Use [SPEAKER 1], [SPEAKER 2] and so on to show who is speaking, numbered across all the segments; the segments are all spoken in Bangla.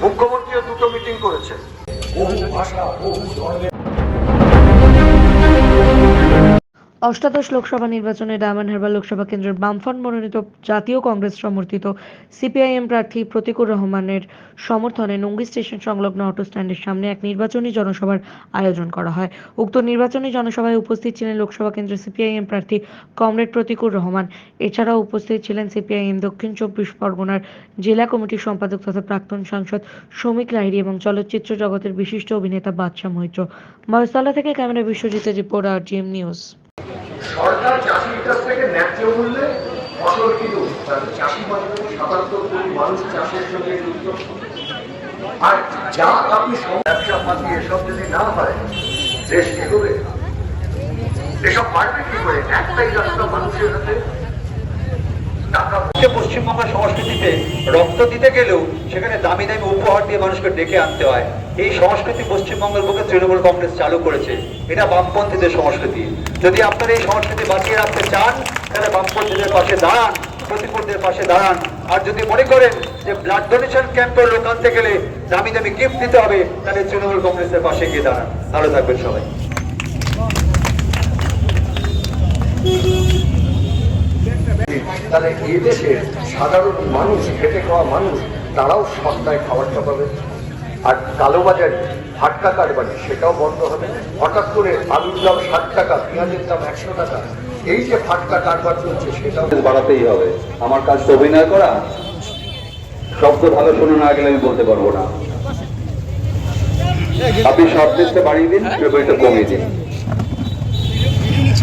[SPEAKER 1] মুখ্যমন্ত্রীও দুটো মিটিং করেছে।
[SPEAKER 2] অষ্টাদশ লোকসভা নির্বাচনে ডায়মন্ড হারবার লোকসভা কেন্দ্রের বামফ্রন্ট মনোনীত জাতীয় কংগ্রেস সমর্থিত সিপিআইএম প্রার্থী প্রতীকুর রহমানের সমর্থনে নঙ্গি স্টেশন সংলগ্ন অটো স্ট্যান্ডের সামনে এক নির্বাচনী জনসভার আয়োজন করা হয়। উক্ত নির্বাচনী জনসভায় উপস্থিত ছিলেন লোকসভা কেন্দ্রের সিপিআইএম প্রার্থী কমরেড প্রতীকুর রহমান। এছাড়াও উপস্থিত ছিলেন সিপিআইএম দক্ষিণ চব্বিশ পরগনার জেলা কমিটির সম্পাদক তথা প্রাক্তন সাংসদ শ্রমিক লাহিড়ী এবং চলচ্চিত্র জগতের বিশিষ্ট অভিনেতা বাদশা মৈত্র। মহেশতলা থেকে ক্যামেরা বিশ্বজিতের রিপোর্ট, RGM নিউজ।
[SPEAKER 1] সরকার চাষির কাছ থেকে ন্যায্য মূল্যে ফসল কিনুন, চাষি মানে ৭৭ কোটি মানুষ চাষের সঙ্গে যুক্ত। আর যা আপনি ব্যবসা পাতি এসব যদি না হয় দেশ এগোবে, এসব পারবে কি করে? একটাই রাস্তা মানুষের হাতে টাকা।
[SPEAKER 3] পশ্চিমবঙ্গের সংস্কৃতিতে রক্ত দিতে গেলেও সেখানে দামি দামি উপহার দিয়ে মানুষকে ডেকে আনতে হয়। এই সংস্কৃতি পশ্চিমবঙ্গের বুকে তৃণমূল কংগ্রেস চালু করেছে। এটা বামপন্থীদের সংস্কৃতি। যদি আপনারা এই সংস্কৃতি বাঁচিয়ে রাখতে চান তাহলে বামপন্থীদের পাশে দাঁড়ান, প্রতিকূলদের পাশে দাঁড়ান। আর যদি মনে করেন যে ব্লাড ডোনেশন ক্যাম্পের লোক আনতে গেলে দামি দামি গিফট দিতে হবে, তাহলে তৃণমূল কংগ্রেসের পাশে গিয়ে দাঁড়ান। ভালো থাকবেন সবাই।
[SPEAKER 1] তাহলে এই দেশের সাধারণ মানুষ, খেটে খাওয়া মানুষ, তারাও সস্তায় খাবারটা পাবে। আর কালোবাজারি ফাটকা কারবারি সেটাও বন্ধ হবে। হঠাৎ করে আলুর দাম 60 টাকা, পেঁয়াজের দাম 100 টাকা, এই যে ফাটকা কারবার চলছে সেটাও
[SPEAKER 3] বাড়াতেই হবে। আমার কাজ তো অভিনয় করা, শব্দ ভালো শুনে না গেলে আমি বলতে পারবো না। আপনি সব দেখতে বাড়িয়ে দিন, এটা কমিয়ে দিন।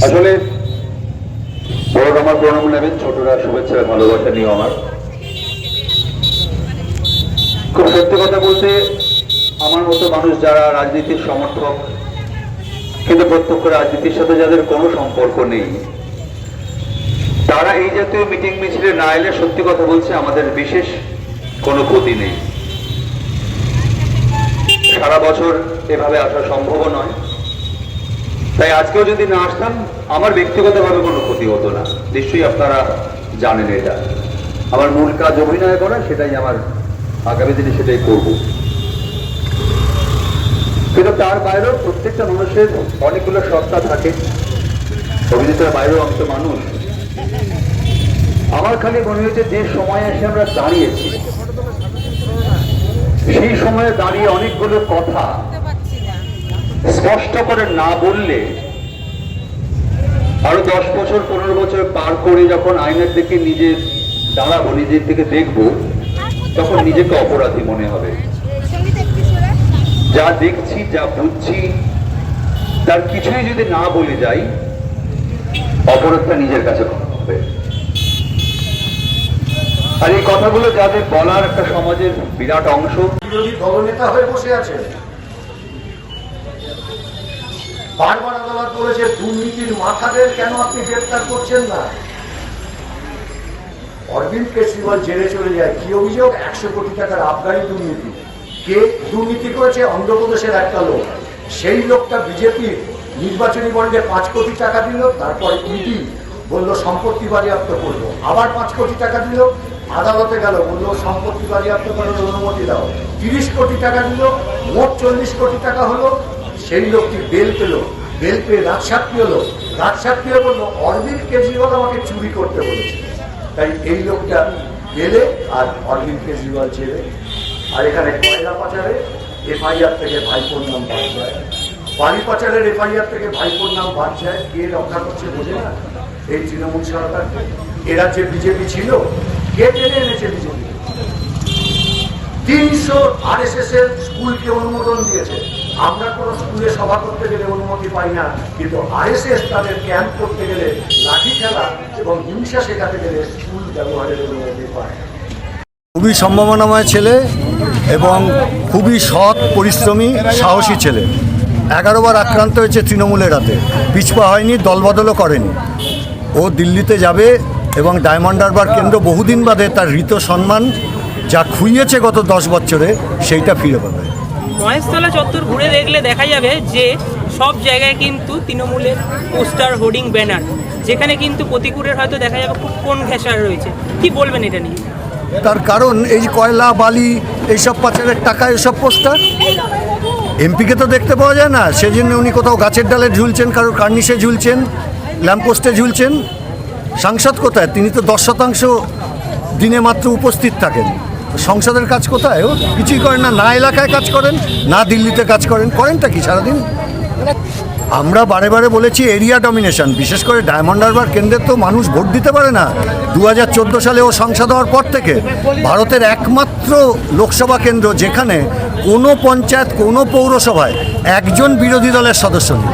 [SPEAKER 3] আসলে বড়রা আমার প্রণাম নেবেন, ছোটরা শুভেচ্ছা ভালোবাসা নিও আমার। খুব সত্যি কথা বলতে, আমার মতো মানুষ যারা রাজনীতির সমর্থক কিন্তু প্রত্যক্ষ রাজনীতির সাথে যাদের কোনো সম্পর্ক নেই, তারা এই জাতীয় মিটিং মিছিলে না এলে সত্যি কথা বলছে আমাদের বিশেষ কোনো ক্ষতি নেই। সারা বছর এভাবে আসা সম্ভব নয়, তাই আজকেও যদি না আসতাম আমার ব্যক্তিগতভাবে কোনো ক্ষতি হতো না। নিশ্চয়ই আপনারা জানেন এটা। আমার মূল কাজ অভিনয় করা, সেটাই আমার আগামী দিনে সেটাই করব। কিন্তু তার বাইরেও প্রত্যেকটা মানুষের অনেকগুলো সত্তা থাকে। অভিনেতার বাইরেও আমি তো মানুষ। আমার খালি মনে হয়েছে যে সময়ে এসে আমরা দাঁড়িয়েছি, সেই সময়ে দাঁড়িয়ে অনেকগুলো কথা স্পষ্ট করে না বললে আরো 10 বছর 15 বছর পার করে যখন আয়নার দিকে নিজে দাঁড়াবো, নিজের দিকে দেখবো, তখন নিজেকে অপরাধী মনে হবে। যা দেখছি, যা বুঝছি, তার কিছুই যদি না বলে যাই, অপরাধটা নিজের কাছে হবে। আর এই কথাগুলো যাদের বলার একটা সমাজের বিরাট অংশ,
[SPEAKER 1] বিরোধী দলনেতা হয়ে বসে আছেন। বারবার আদালত বলেছে দুর্নীতির মাথাদের কেন আপনি গ্রেফতার করছেন না? অরবিন্দ কেজরিওয়াল জেলে চলে যায়, কি অভিযোগ? 100 কোটি টাকার আবগারি দুর্নীতি। কে দুর্নীতি করেছে? অন্ধ্রপ্রদেশের একটা লোক। সেই লোকটা বিজেপির নির্বাচনী বন্ডে 5 কোটি টাকা দিল, তারপর ইডি বললো সম্পত্তি বাজেয়াপ্ত করবো, আবার 5 কোটি টাকা দিল, আদালতে গেল, বললো সম্পত্তি বাজেয়াপ্ত করার অনুমতি দাও, 30 কোটি টাকা দিল, মোট 40 কোটি টাকা হলো। সেই লোকটি বেল পেল, বেল পেয়ে রাজসাক্ষী হলো, রাজসাক্ষী বললো অরবিন্দ কেজরিওয়াল আমাকে চুরি করতে বলেছে। তাই এই লোকটা বেলে আর অরবিন্দ কেজরিওয়াল জেলে। আর এখানে কয়লা পাচারে FIR থেকে ভাইপোর নাম বাদ যায়, বাড়ি পাচারের FIR থেকে ভাইপোর নাম বাদ যায়। কে রক্ষা করছে বোঝে না এই তৃণমূল সরকারকে? এরা যে বিজেপি ছিল, কে টেনে এনেছে বিজেপি? 300 RSS এর স্কুলকে অনুমোদন দিয়েছে। আমরা কোনো স্কুলে সভা করতে গেলে অনুমতি পাই না, কিন্তু RSS তাদের ক্যাম্প করতে গেলে, লাঠি খেলা এবং হিংসা শেখাতে গেলে স্কুল ব্যবহারের অনুমতি পায়।
[SPEAKER 4] খুবই সম্ভাবনাময় ছেলে এবং খুবই সৎ, পরিশ্রমী, সাহসী ছেলে। 11 বার আক্রান্ত হয়েছে তৃণমূলের হাতে, পিছপা হয়নি, দলবদলও করেনি। ও দিল্লিতে যাবে এবং ডায়মন্ড হারবার কেন্দ্র বহুদিন বাদে তার ঋত সম্মান যা খুইয়েছে গত 10 বছরে, সেইটা ফিরে পাবে।
[SPEAKER 5] মহেশতলা চত্বর ঘুরে দেখলে দেখা যাবে যে সব জায়গায় কিন্তু তৃণমূলের পোস্টার, হোর্ডিং, ব্যানার, যেখানে কিন্তু প্রতিকূলের হয়তো দেখা যাবে খুব কোন ঘেঁষা রয়েছে। কি বলবেন এটা নিয়ে?
[SPEAKER 4] তার কারণ এই যে কয়লা বালি এইসব পাচারের টাকা এসব পোস্টার এমপিকে তো দেখতে পাওয়া যায় না, সেজন্য উনি কোথাও গাছের ডালে ঝুলছেন, কারোর কার্নিশে ঝুলছেন, ল্যাম্পপোস্টে ঝুলছেন। সাংসদ কোথায়? তিনি তো 10% দিনে মাত্র উপস্থিত থাকেন। সংসদের কাজ কোথায়? ও কিছুই করেন না, না এলাকায় কাজ করেন, না দিল্লিতে কাজ করেন, করেনটা কি সারাদিন? আমরা বারে বারে বলেছি এরিয়া ডমিনেশন, বিশেষ করে ডায়মন্ড হারবার কেন্দ্রে তো মানুষ ভোট দিতে পারে না। 2014 সালে ও সংসদ হওয়ার পর থেকে ভারতের একমাত্র লোকসভা কেন্দ্র যেখানে কোনো পঞ্চায়েত, কোনো পৌরসভায় একজন বিরোধী দলের সদস্য নেই।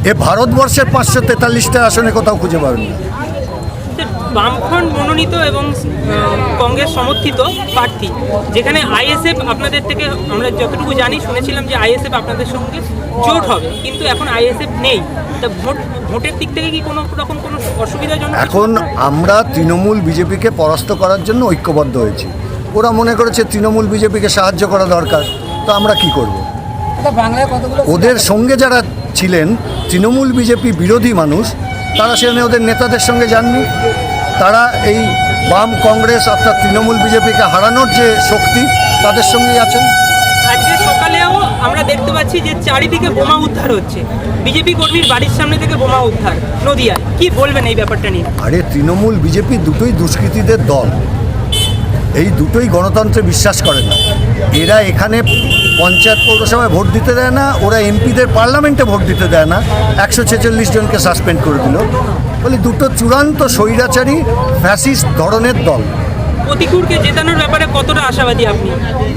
[SPEAKER 4] এ ভারতবর্ষের 543টা আসনে কোথাও খুঁজে পাবেন না।
[SPEAKER 5] বামফ্রন্ট মনোনীত এবং কংগ্রেস সমর্থিত প্রার্থী, যেখানে আইএসএফ আপনাদের থেকে আমরা যতটুকু জানি শুনেছিলাম যে আইএসএফ আপনাদের সঙ্গে জোট হবে, কিন্তু এখন আইএসএফ নেই। তা ভোটের দিক থেকে কি কোনো রকম কোনো অসুবিধাজনক?
[SPEAKER 4] এখন আমরা তৃণমূল বিজেপিকে পরাস্ত করার জন্য ঐক্যবদ্ধ হয়েছি। ওরা মনে করেছে তৃণমূল বিজেপিকে সাহায্য করা দরকার, তো আমরা কি করব? ওদের সঙ্গে যারা ছিলেন তৃণমূল বিজেপি বিরোধী মানুষ, তারা সেখানে ওদের নেতাদের সঙ্গে যাননি। তারা এই বাম কংগ্রেস অর্থাৎ তৃণমূল বিজেপিকে হারানোর যে শক্তি, তাদের সঙ্গেই আছেন।
[SPEAKER 5] আজকে সকালেও আমরা দেখতে পাচ্ছি যে চারিদিকে বোমা উদ্ধার হচ্ছে, বিজেপি কর্মীর বাড়ির সামনে থেকে বোমা উদ্ধার নদিয়ায়। কি বলবেন এই ব্যাপারটা নিয়ে?
[SPEAKER 4] আরে তৃণমূল বিজেপি দুটোই দুষ্কৃতীদের দল, এই দুটোই গণতন্ত্রে বিশ্বাস করে না। এরা এখানে পঞ্চায়েত পৌরসভায় ভোট দিতে দেয় না, ওরা এমপিদের পার্লামেন্টে ভোট দিতে দেয় না। 146 জনকে সাসপেন্ড করে দিল। বলে দুটো চূড়ান্ত স্বৈরাচারী ফ্যাসিস্ট ধরনের দল।
[SPEAKER 5] প্রতিকূলকে জেতানোর ব্যাপারে কতটা আশাবাদী আপনি?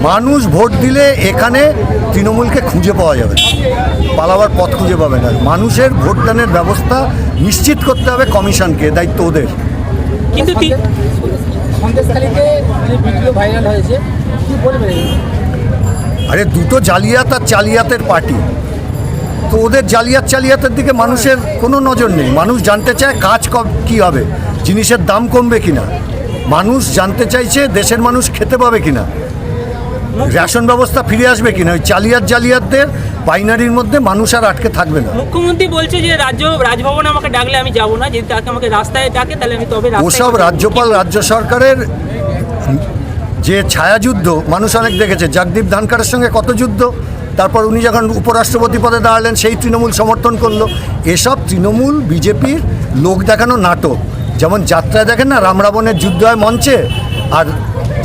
[SPEAKER 4] মানুষ ভোট দিলে এখানে তৃণমূলকে খুঁজে পাওয়া যাবে না, পালাবার পথ খুঁজে পাবে না। মানুষের ভোটদানের ব্যবস্থা নিশ্চিত করতে হবে কমিশনকে, দায়িত্ব ওদের।
[SPEAKER 5] কিন্তু
[SPEAKER 6] সন্দেশখালীতে যে ভিডিও ভাইরাল হয়েছে, কি বলবেন?
[SPEAKER 4] আরে দুটো জালিয়াত আর চালিয়াতের পার্টি, তো ওদের জালিয়াত চালিয়াতের দিকে মানুষের কোনো নজর নেই। মানুষ জানতে চায় কাজ কী হবে, জিনিসের দাম কমবে কিনা। মানুষ জানতে চাইছে দেশের মানুষ খেতে পাবে কিনা, রেশন ব্যবস্থা ফিরে আসবে কিনা। ওই জালিয়াতদের বাইনারির মধ্যে মানুষ আর আটকে থাকবে না।
[SPEAKER 5] মুখ্যমন্ত্রী বলছে যে রাজভবনে আমাকে ডাকলে আমি যাব না, যদি তাকে আমাকে রাস্তায় ডাকে তাহলে আমি তবে
[SPEAKER 4] ওসব রাজ্যপাল রাজ্য সরকারের যে ছায়াযুদ্ধ মানুষ অনেক দেখেছে। জগদীপ ধনখড়ের সঙ্গে কত যুদ্ধ, তারপর উনি যখন উপরাষ্ট্রপতি পদে দাঁড়ালেন সেই তৃণমূল সমর্থন করলো। এসব তৃণমূল বিজেপির লোক দেখানো নাটক। যেমন যাত্রায় দেখেন না, রাম রাবণের যুদ্ধ হয় মঞ্চে, আর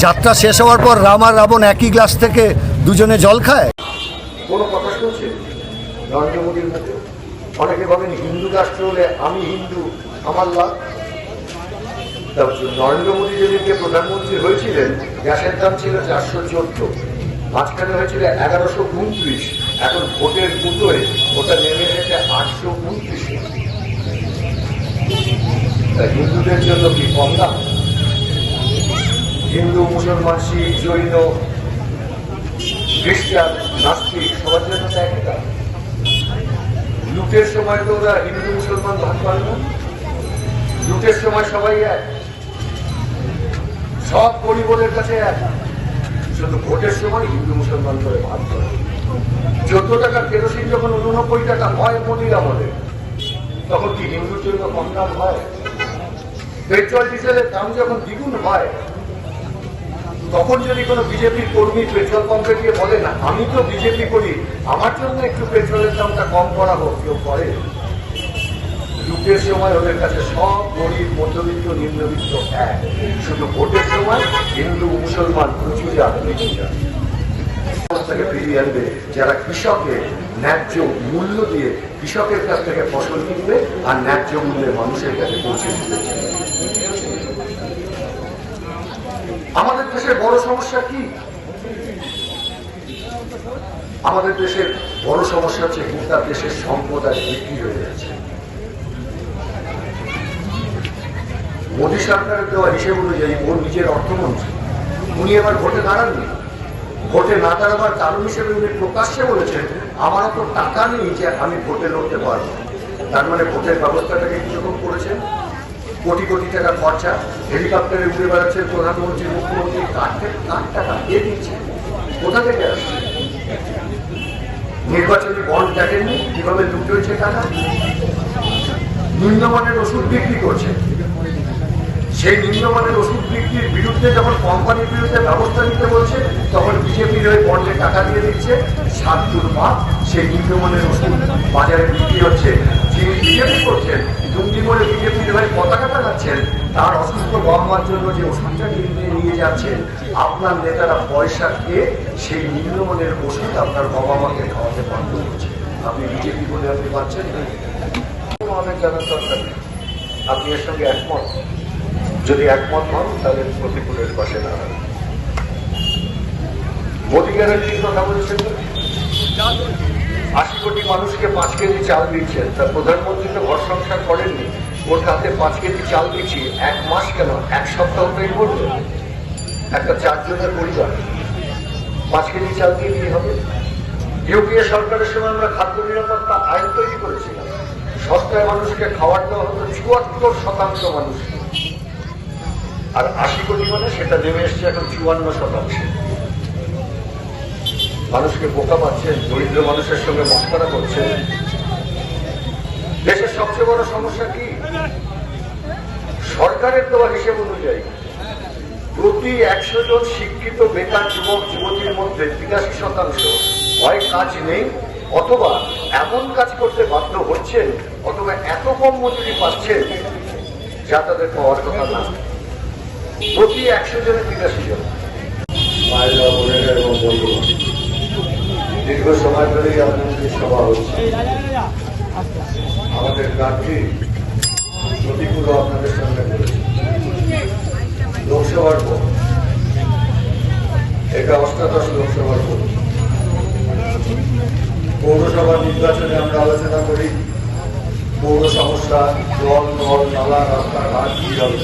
[SPEAKER 4] যাত্রা শেষ হওয়ার পর রাম আর রাবণ একই গ্লাস থেকে দুজনে জল খায়।
[SPEAKER 1] কোনো কথা শুনছেন নরেন্দ্র মোদীর মুখে? অনেকে ভাবেন হিন্দু রাষ্ট্র হলে আমি হিন্দু, আমার লাভ। নরেন্দ্র মোদী যেদিনকে প্রধানমন্ত্রী হয়েছিলেন, গ্যাসের দাম ছিল 414, মাঝখানে হয়েছিল 1129, এখন ভোটের গুটোয় ওটা নেমে এসেছে 829। হিন্দুদের জন্য কি কম দাম? হিন্দু, মুসলমান, শিখ, জৈন, খ্রিস্টান, নাস্তিক সবার জন্য তো একই দাম। লুটের সময় তো ওরা হিন্দু মুসলমান ভাগ করে না, লুটের সময় সবাই এক, সব পরিবারের কাছে এক। শুধু ভোটের সময় হিন্দু মুসলমান করে ভাগ করে। 14 টাকার কেরোসিন যখন 89 টাকা হয় মোদির আমলে, তখন কি হিন্দুর জন্য কম দাম হয়? পেট্রোল ডিজেলের দাম যখন দ্বিগুণ হয়, তখন যদি কোনো বিজেপির কর্মী পেট্রোল পাম্পে গিয়ে বলে না আমি তো বিজেপি করি, আমার জন্য একটু পেট্রোলের দামটা কম করা হোক, কেউ করে? লুটের সময় ওদের কাছে সব গরিব, মধ্যবিত্ত, নিম্নবিত্ত এক। শুধু ভোটের সময় হিন্দু মুসলমান প্রচুরা অবস্থাকে ফিরিয়ে আনবে, যারা কৃষকের ন্যায্য মূল্য দিয়ে কৃষকের কাছ থেকে ফসল কিনবে আর ন্যায্য মূল্যে মানুষের কাছে পৌঁছে দিবে। আমাদের দেশের বড় সমস্যা কি? আমাদের দেশের বড় সমস্যা হচ্ছে গোটা দেশের সম্পদ আজ বিক্রি হয়ে যাচ্ছে। মোদী সরকারের দেওয়া হিসেব অনুযায়ী ওর নিজের অর্থমন্ত্রী, উনি এবার ভোটে দাঁড়াননি। ভোটে না দাঁড়াবার কারণ হিসেবে উনি প্রকাশ্যে বলেছেন আমার তো টাকা নেই যে আমি ভোটে লড়তে পারবো। তার মানে ভোটের ব্যবস্থাটাকে কিরকম করেছেন? কোটি কোটি টাকা খরচা, হেলিকপ্টারে উড়ে বেড়াচ্ছেন প্রধানমন্ত্রী, মুখ্যমন্ত্রী। কার টাকা কে দিচ্ছে? কোথা থেকে আসছে? নির্বাচনী বন্ড দেখেননি কিভাবে লুট হয়েছে টাকা? নিম্নমানের ওষুধ বিক্রি করছে, সেই নিম্নমানের ওষুধ বিক্রির বিরুদ্ধে যখন কোম্পানির বিরুদ্ধে ব্যবস্থা নিতে বলছে, তখন বিজেপির ওই বন্ডে টাকা দিয়ে দিচ্ছে, 7 মাস সেই নিম্নমানের ওষুধ বাজারে বিক্রি হচ্ছে। যিনি বিজেপি করছেন, দুমদিমোড়ে বিজেপির হয়ে পতাকা টানাচ্ছেন, তার অসুস্থ বাবা মার জন্য যে ওষুধটা কিনে নিয়ে যাচ্ছেন, আপনার নেতারা পয়সা খেয়ে সেই নিম্নমানের ওষুধ আপনার বাবা মাকে খাওয়াতে বন্ধ করছে। আপনি বিজেপি বলে আপনি পাচ্ছেন না, আমাদের জানার দরকার নেই। আপনি এর সঙ্গে একমত? যদি একমত হন তাহলে প্রতিকূলের পাশে দাঁড়ান। মোদী গ্যারান্টির কথা বলছেন, 80 কোটি মানুষকে 5 কেজি চাল দিচ্ছেন, তা প্রধানমন্ত্রী তো ঘর সংসার করেননি। ওর হাতে 5 কেজি চাল দিচ্ছি, 1 মাস কেন 1 সপ্তাহ পেয়ে করবে। একটা 4 জনের পরিবার 5 কেজি চাল দিয়ে কি হবে? ইউপিএ সরকারের সময় আমরা খাদ্য নিরাপত্তা আইন তৈরি করেছিলাম, সস্তায় মানুষকে খাবার দেওয়া হতো 74% মানুষ, আর 80 কোটি মানে সেটা নেমে এসছে এখন 54%। মানুষকে বোকা পাচ্ছেন, দরিদ্র মানুষের সঙ্গে মস্করা করছেন। দেশের সবচেয়ে বড় সমস্যা কি? সরকারের দেওয়া হিসেব অনুযায়ী প্রতি 100 জন শিক্ষিত বেকার যুবক যুবতীর মধ্যে 83% হয় কাজ নেই, অথবা এমন কাজ করতে বাধ্য হচ্ছেন, অথবা এত কম মজুরি পাচ্ছেন যা তাদের পাওয়ার কথা না। প্রতি 100 জনে 83 জন। মায়েরা, বোনেরা এবং বন্ধুরা, দীর্ঘ সময় ধরেই আপনাদের সভা হচ্ছে। আমাদের প্রার্থী প্রতিকূল আপনাদের সঙ্গে করেছে। লোকসভার ভোট, এটা অষ্টাদশ লোকসভার ভোট। পৌরসভা নির্বাচনে আমরা আলোচনা করি পৌর সমস্যা, জল, নল, নালা, রাস্তাঘাট কি হবে।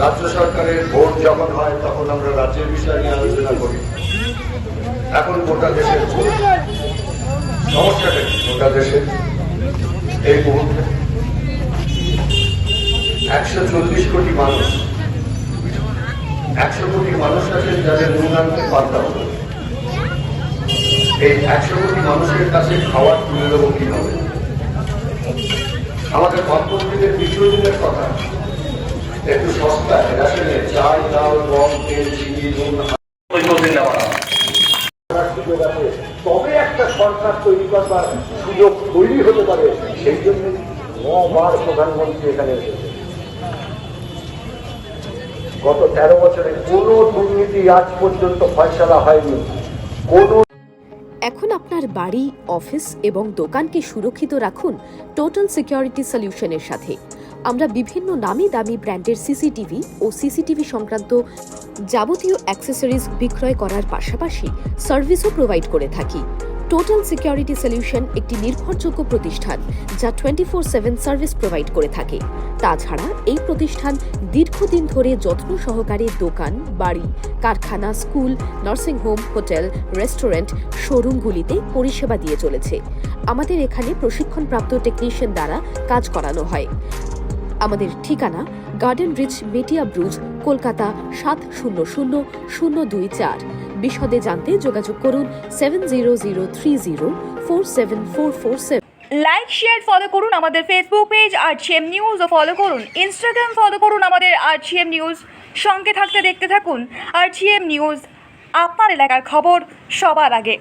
[SPEAKER 1] রাজ্য সরকারের ভোট যখন হয় তখন আমরা রাজ্যের বিষয় নিয়ে আলোচনা করি। এখন গোটা দেশের ভোট, সমস্যাটা কি? গোটা দেশের এই মুহূর্তে 140 কোটি মানুষ, 100 কোটি মানুষ আছেন যাদের নুন আনতে পান্তা হবে। এই 100 কোটি মানুষের কাছে খাওয়ার তুলে দেবো কিভাবে? আমাদের বামপন্থীদের দীর্ঘদিনের কথা, একটু সস্তায় রেশনে চাল, ডাল, গম, তেল, চিনি, নুন তবে একটা সরকার তৈরি করবার সুযোগ তৈরি হতে পারে। সেই জন্য 9 বার প্রধানমন্ত্রী এখানে এসেছে। গত 13 বছরে কোনো দুর্নীতি আজ পর্যন্ত ফয়সালা হয়নি। কোনো
[SPEAKER 7] এখন আপনার বাড়ি, অফিস এবং দোকানকে সুরক্ষিত রাখুন টোটাল সিকিউরিটি সলিউশনের সাথে। আমরা বিভিন্ন নামি দামি ব্র্যান্ডের সিসিটিভি ও সিসিটিভি সংক্রান্ত যাবতীয় অ্যাক্সেসরিজ বিক্রয় করার পাশাপাশি সার্ভিসও প্রোভাইড করে থাকি। টোটাল সিকিউরিটি সলিউশন একটি নির্ভরযোগ্য প্রতিষ্ঠান যা 24/7 সার্ভিস প্রোভাইড করে থাকে। তাছাড়া এই প্রতিষ্ঠান দীর্ঘদিন ধরে যত্ন সহকারে দোকান, বাড়ি, কারখানা, স্কুল, নার্সিংহোম, হোটেল, রেস্টুরেন্ট, শোরুমগুলিতে পরিষেবা দিয়ে চলেছে। আমাদের এখানে প্রশিক্ষণপ্রাপ্ত টেকনিশিয়ান দ্বারা কাজ করানো হয়। আমাদের ঠিকানা গার্ডেন রিচ, মেটিয়া ব্রুজ, কলকাতা 700024। বিশদে জানতে যোগাযোগ করুন 7003047447।
[SPEAKER 8] লাইক, শেয়ার, ফলো করুন আমাদের ফেসবুক পেজ RGM নিউজ ও ফলো করুন ইনস্টাগ্রাম, ফলো করুন আমাদের RGM নিউজ। সঙ্গে থাকতে দেখতে থাকুন RGM নিউজ, আপনার এলাকার খবর সবার আগে।